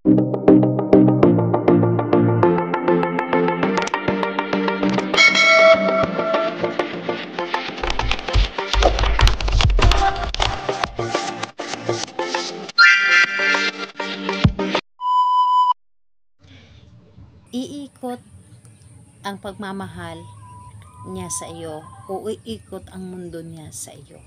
Iikot ang pagmamahal niya sa iyo o iikot ang mundo niya sa iyo.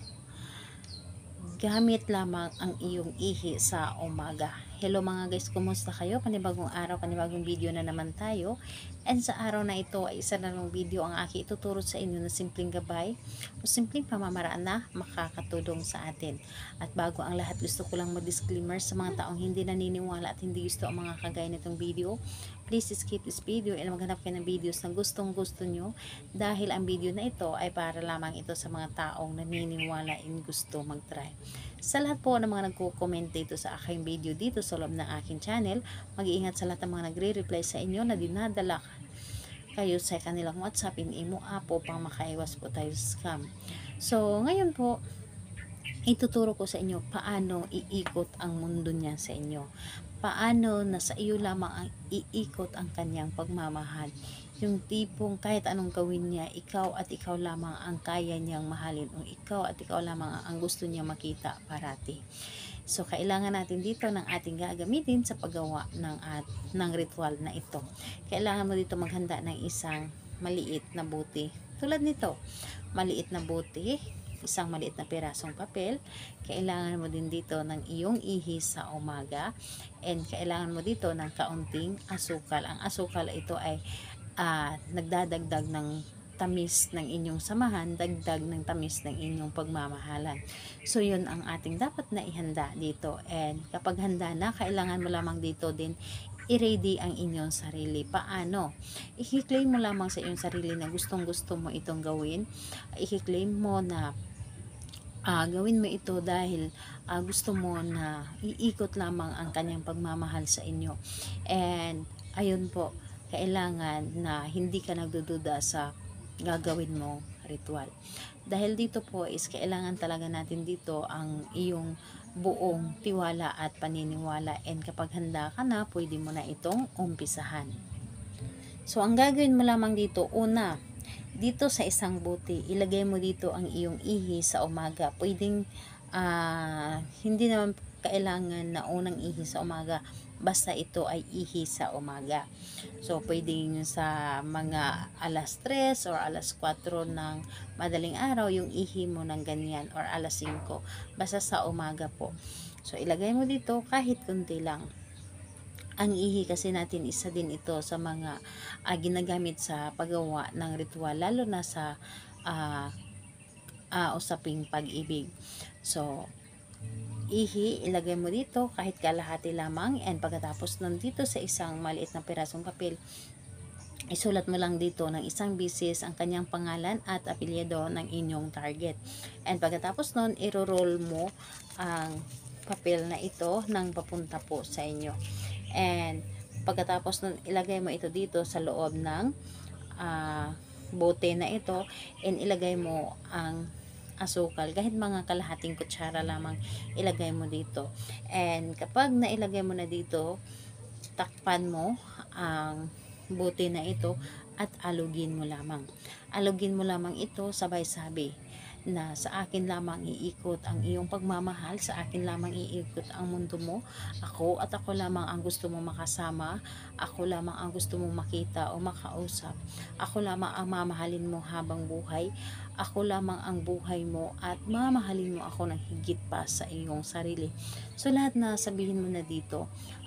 Gamit lamang ang iyong ihi sa umaga. Hello mga guys, kumusta kayo? Panibagong araw, panibagong video na naman tayo. And sa araw na ito ay isa na lang video ang aking ituturo sa inyo na simpleng gabay o simpleng pamamaraan na makakatulong sa atin. At bago ang lahat, gusto ko lang mag-disclaimer sa mga taong hindi naniniwala at hindi gusto ang mga kagaya nitong video. Please skip this video and maghanap kayo ng videos na gustong gusto nyo, dahil ang video na ito ay para lamang ito sa mga taong naniniwala and gusto mag-try. Sa lahat po ng mga nagko-comment dito sa aking video dito sa loob ng aking channel, mag-iingat sa lahat ng mga nagre-reply sa inyo na dinadala kayo sa kanilang WhatsApp, Imo, Apo, pang makaiwas po tayo sa scam. So ngayon po, ituturo ko sa inyo paano iikot ang mundo niya sa inyo. Paano na sa iyo lamang ang iikot ang kanyang pagmamahal. Yung tipong kahit anong gawin niya, ikaw at ikaw lamang ang kaya niyang mahalin, o ikaw at ikaw lamang ang gusto niya makita parati. So kailangan natin dito ng ating gagamitin sa paggawa ng ritual na ito. Kailangan mo dito maghanda ng isang maliit na buti. Tulad nito, maliit na buti, isang maliit na pirasong papel. Kailangan mo din dito ng iyong ihi sa umaga, and kailangan mo dito ng kaunting asukal. Ang asukal ito ay nagdadagdag ng tamis ng inyong samahan, dagdag ng tamis ng inyong pagmamahalan. So yun ang ating dapat na ihanda dito, and kapag handa na, kailangan mo lamang dito din i-ready ang inyong sarili. Paano? I-claim mo lamang sa iyong sarili na gustong gusto mo itong gawin. I-claim mo na gawin mo ito dahil gusto mo na iikot lamang ang kanyang pagmamahal sa inyo. And ayun po, kailangan na hindi ka nagdududa sa gagawin mo ritual. Dahil dito po is kailangan talaga natin dito ang iyong buong tiwala at paniniwala, and kapag handa ka na, pwede mo na itong umpisahan. So ang gagawin mo lamang dito, una, dito sa isang buti, ilagay mo dito ang iyong ihi sa umaga. Pwedeng hindi naman kailangan na unang ihi sa umaga, basta ito ay ihi sa umaga. So pwedeng sa mga alas 3 or alas 4 ng madaling araw yung ihi mo ng ganyan, or alas 5, basta sa umaga po. So ilagay mo dito kahit kunti lang. Ang ihi kasi natin, isa din ito sa mga ginagamit sa paggawa ng ritual, lalo na sa usaping pag-ibig. So ihi, ilagay mo dito kahit kalahati lamang, and pagkatapos nun dito sa isang maliit na pirasong papel, isulat mo lang dito ng isang bisis ang kanyang pangalan at apelyido ng inyong target. And pagkatapos nun, iro-roll mo ang papel na ito nang papunta po sa inyo. And pagkatapos nun, ilagay mo ito dito sa loob ng bote na ito, and ilagay mo ang asukal, kahit mga kalahating kutsara lamang ilagay mo dito. And kapag nailagay mo na dito, takpan mo ang bote na ito at alugin mo lamang. Alugin mo lamang ito sabay-sabi na sa akin lamang iikot ang iyong pagmamahal, sa akin lamang iikot ang mundo mo. Ako at ako lamang ang gusto mo makasama, ako lamang ang gusto mo makita o makausap, ako lamang ang mamahalin mo habang buhay, ako lamang ang buhay mo, at mamahalin mo ako ng higit pa sa iyong sarili. So lahat na sabihin mo na dito,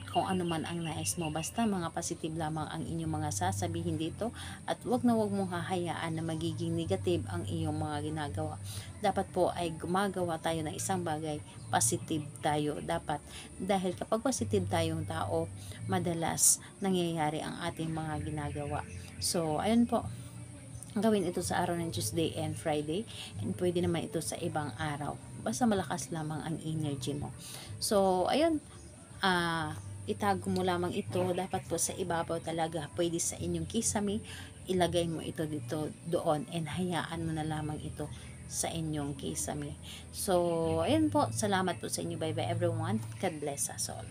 kung ano man ang nais mo, basta mga positive lamang ang inyong mga sasabihin dito, at wag na wag mong hahayaan na magiging negative ang iyong mga ginagawa. Dapat po ay gumagawa tayo ng isang bagay, positive tayo dapat, dahil kapag positive tayong tao, madalas nangyayari ang ating mga ginagawa. So ayun po, gawin ito sa araw ng Tuesday and Friday, and pwede naman ito sa ibang araw, basta malakas lamang ang energy mo. So ayun, itago mo lamang ito, dapat po sa ibabaw talaga, pwede sa inyong kisame, ilagay mo ito dito doon, and hayaan mo na lamang ito sa inyong kisame. So ayun po, salamat po sa inyo, bye bye everyone, God bless us all.